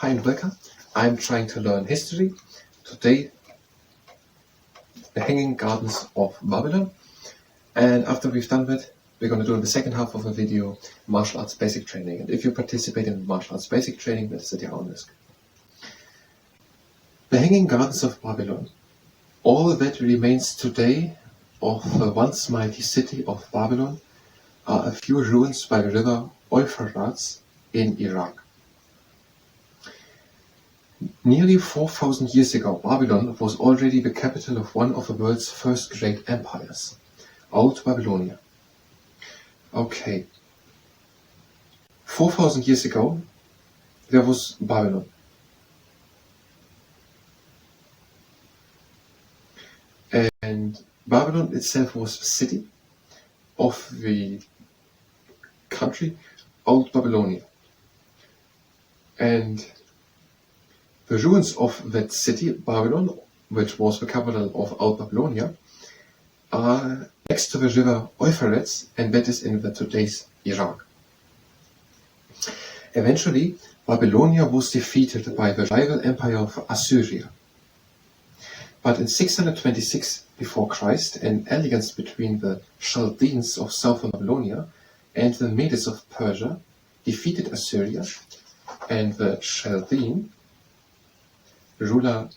Hi and welcome. I'm trying to learn history. Today, the Hanging Gardens of Babylon. And after we've done that, we're going to do in the second half of the video martial arts basic training. And if you participate in martial arts basic training, that is at your own risk. The Hanging Gardens of Babylon. All that remains today of the once mighty city of Babylon are a few ruins by the river Euphrates in Iraq. Nearly 4,000 years ago, Babylon was already the capital of one of the world's first great empires, Old Babylonia. Okay, 4,000 years ago, there was Babylon. And Babylon itself was the city of the country, Old Babylonia. And the ruins of that city, Babylon, which was the capital of Old Babylonia, are next to the river Euphrates, and that is in today's Iraq. Eventually, Babylonia was defeated by the rival empire of Assyria. But in 626 before Christ, an alliance between the Chaldeans of southern Babylonia and the Medes of Persia defeated Assyria, and the Chaldean ruler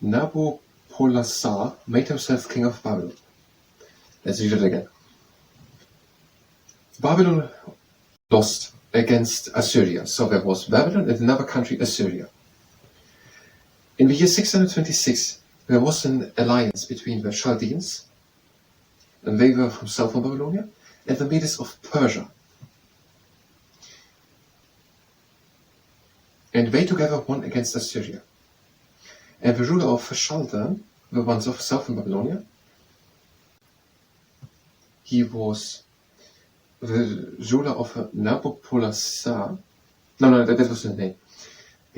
Nabopolassar made himself king of Babylon. Let's read it again. Babylon lost against Assyria, so there was Babylon and another country, Assyria. In the year 626, there was an alliance between the Chaldeans, and they were from southern Babylonia, and the Medes of Persia. And they together won against Assyria. And the ruler of Chaldan, the ones of southern Babylonia, he was the ruler of Nabopolassar. No, that was his name.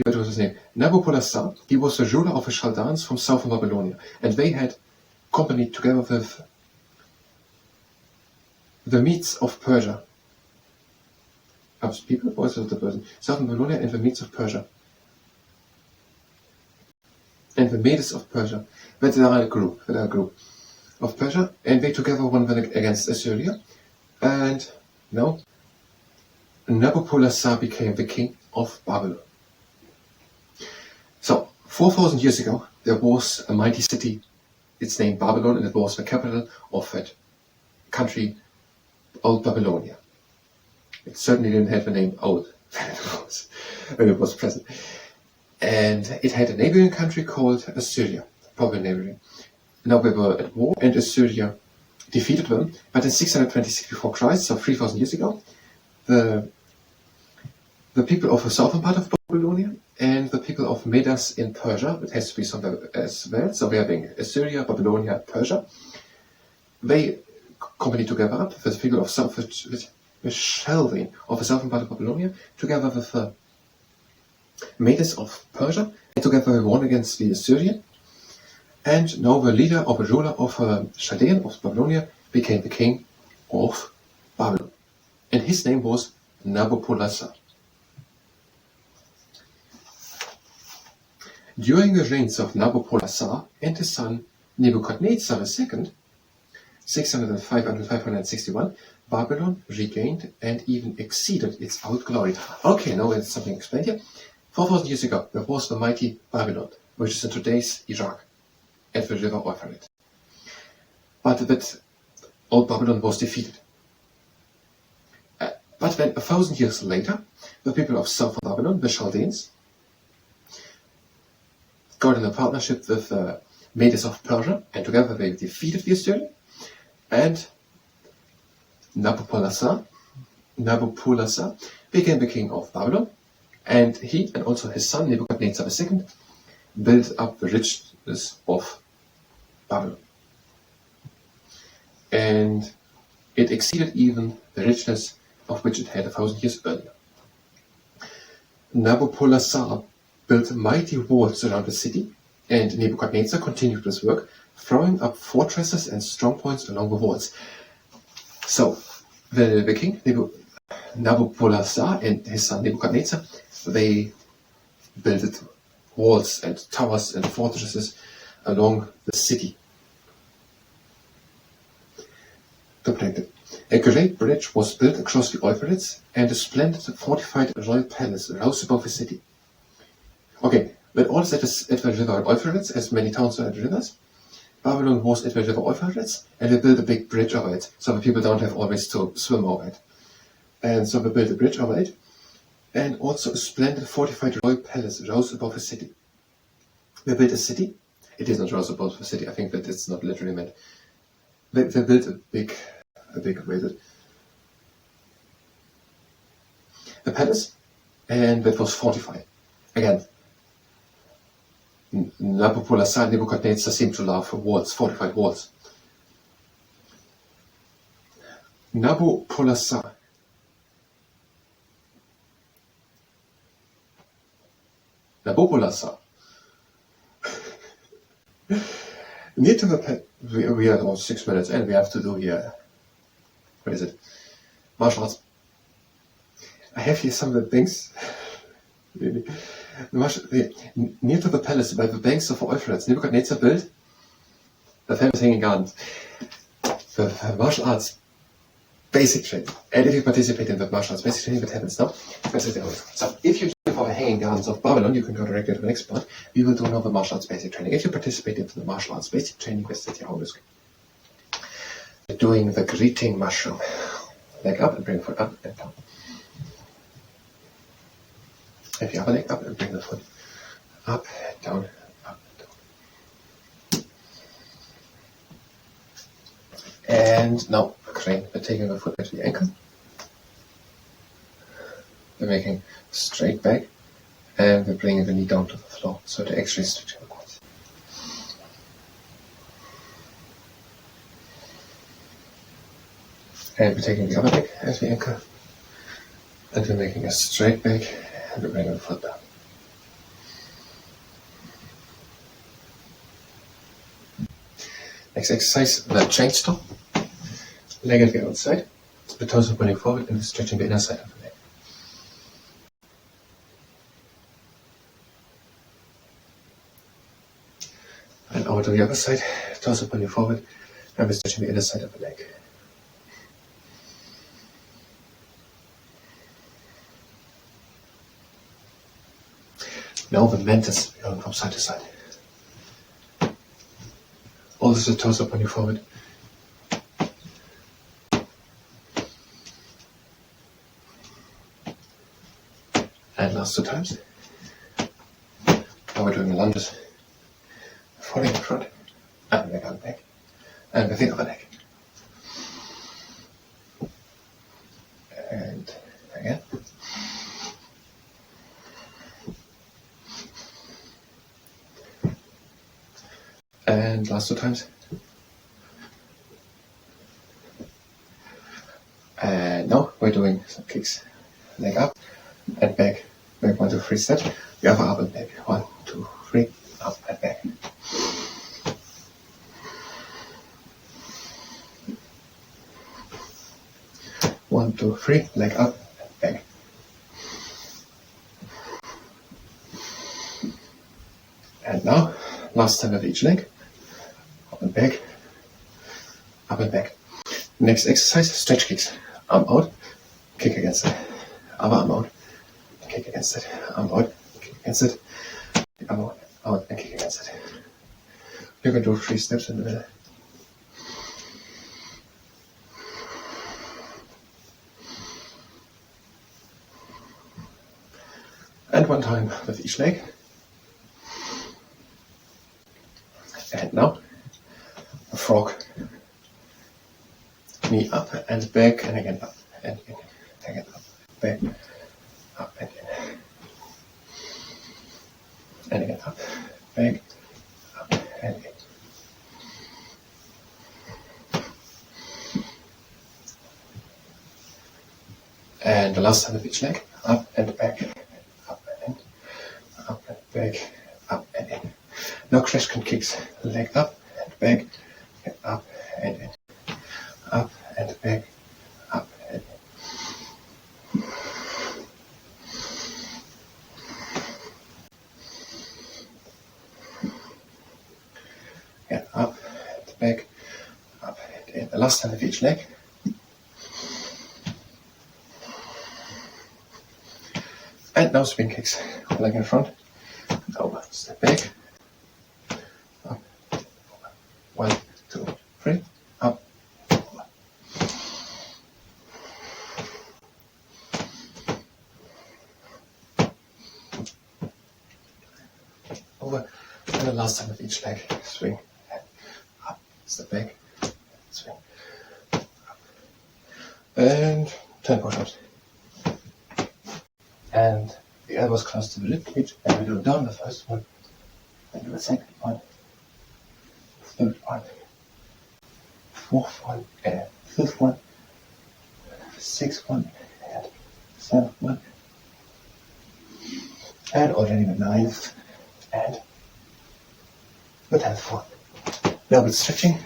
That was his name. Nabopolassar, he was the ruler of the Chaldans from southern Babylonia. And they had company together with the Medes of Persia. People, or is it the person? Southern Babylonia and the Medes of Persia. And the Medes of Persia. That are a group of Persia, and they together won against Assyria. And now, Nabopolassar became the king of Babylon. So, 4,000 years ago, there was a mighty city. It's named Babylon, and it was the capital of that country, Old Babylonia. It certainly didn't have the name Old when it was present. And it had a neighboring country called Assyria, probably neighboring. Now they were at war, and Assyria defeated them. But in 626 before Christ, so 3,000 years ago, the people of the southern part of Babylonia and the people of Medes in Persia, it has to be somewhere as well, so we're having Assyria, Babylonia, Persia, they company together up with the people of the Chaldean of the southern part of Babylonia, together with the Medes of Persia, and together they won against the Assyrian. And now the leader or the ruler of Chaldean of Babylonia became the king of Babylon. And his name was Nabopolassar. During the reigns of Nabopolassar and his son Nebuchadnezzar II, 605 and 561, Babylon regained and even exceeded its old glory. Okay, now there's something explained here. 4,000 years ago, there was the mighty Babylon, which is in today's Iraq, at the river Euphrates. But that old Babylon was defeated. But then 1,000 years later, the people of southern Babylon, the Chaldeans, got in a partnership with the Medes of Persia, and together they defeated the Assyrian. And Nabopolassar became the king of Babylon, and he and also his son Nebuchadnezzar II built up the richness of Babylon. And it exceeded even the richness of which it had 1,000 years earlier. Nabopolassar built mighty walls around the city, and Nebuchadnezzar continued his work, throwing up fortresses and strong points along the walls. So, the king, Nabopolassar, and his son Nebuchadnezzar, they built walls and towers and fortresses along the city to protect it. A great bridge was built across the Euphrates, and a splendid fortified royal palace rose above the city. Okay, when all is at the river Euphrates, as many towns are at rivers, Babylon was at the river Euphrates, and they built a big bridge over it, so the people don't have always to swim over it. And so they built a bridge over it, and also a splendid fortified royal palace rose above the city. They built a city. It is not rose above the city. I think that it's not literally meant. They built a big a palace, and that was fortified. Again, Nebuchadnezzar seemed to love walls, fortified walls. Nabopolassar. Near to the we are about 6 minutes, and we have to do here. What is it? Martial arts. I have here some of the things. Near to the palace, by the banks of the Euphrates, Nebuchadnezzar built the famous Hanging Gardens. The martial arts basic training. And if you participate in the martial arts basic training, what happens now? So if you do for the Hanging Gardens of Babylon, you can go directly to the next part. We will do now the martial arts basic training. If you participate in the martial arts basic training, that's your own risk. Doing the greeting mushroom. Leg up and bring the foot up and down. If you have a leg up and bring the foot up and down, up and down. And now a crane. We're taking the foot to the ankle. We're making straight back, and we're bringing the knee down to the floor, so to actually stretch the quads. And we're taking the other leg as the anchor, and we're making a straight back, and we're bringing the foot down. Next exercise, the chain stop. Leg at the outside, the torso pointing forward, and stretching the inner side of the leg. And over to the other side, torso pointing forward, and we're stretching the inner side of the leg. Now the mantis, going from side to side. Also the torso pointing forward. And last 2 times. Now we're doing lunges. Falling in front, and leg on back, and with the other leg. And again. And last 2 times. And now we're doing some kicks. Leg up and back. Back 1, 2, 3 steps. The other up and back. 1, 2, 3, up and back. One, two, three, leg up and back. And now, last time with each leg. Up and back. Up and back. Next exercise, stretch kicks. Arm out, kick against it. Other arm out, kick against it. Arm out, kick against it. Arm out, and kick against it. You can do 3 steps in the middle. And 1 time with each leg. And now, a frog. Knee up and back, and again up and in. Again up, back, up and in. And again up, back, up and in. And the last time with each leg. Up and back. Up and in. Up and back. Up and in. Now Kreshkin kicks. Leg up and back. And up and in. Up and back. Up and in. last time of each leg. And now spin kicks. Leg in front. Over. Step back. Up. Over. 1, 2, 3. Up. Over. Over. And the last time of each leg. Swing. Up. Step back. Swing. Up. And 10 push-ups. And the elbows close to the rib cage, and we do down the first one, then do the second one, third one, fourth one, and fifth one, sixth one, and seventh one, and already the ninth, and the 10th one. Now with stretching,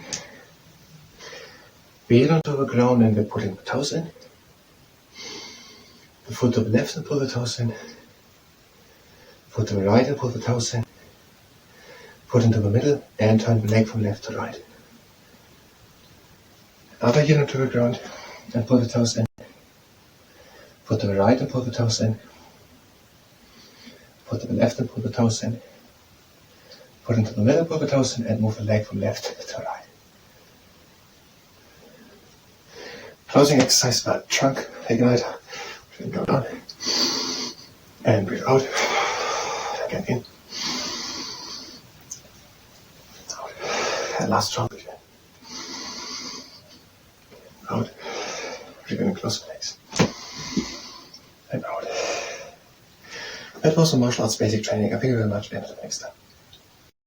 heel onto the ground and we're putting the toes in. The foot to the left and pull the toes in. Foot to the right and pull the toes in. Foot into the middle and turn the leg from left to right. Other heel onto the ground and pull the toes in. Foot to the right and pull the toes in. Foot to the left and pull the toes in. Foot into the middle, pull the toes in and move the leg from left to right. Closing exercise about trunk, igniter. Go down and breathe out. Again in. Out. And last trunk again. Out. We're going to close the legs. And out. That was the martial arts basic training. I thank you very much and until next time.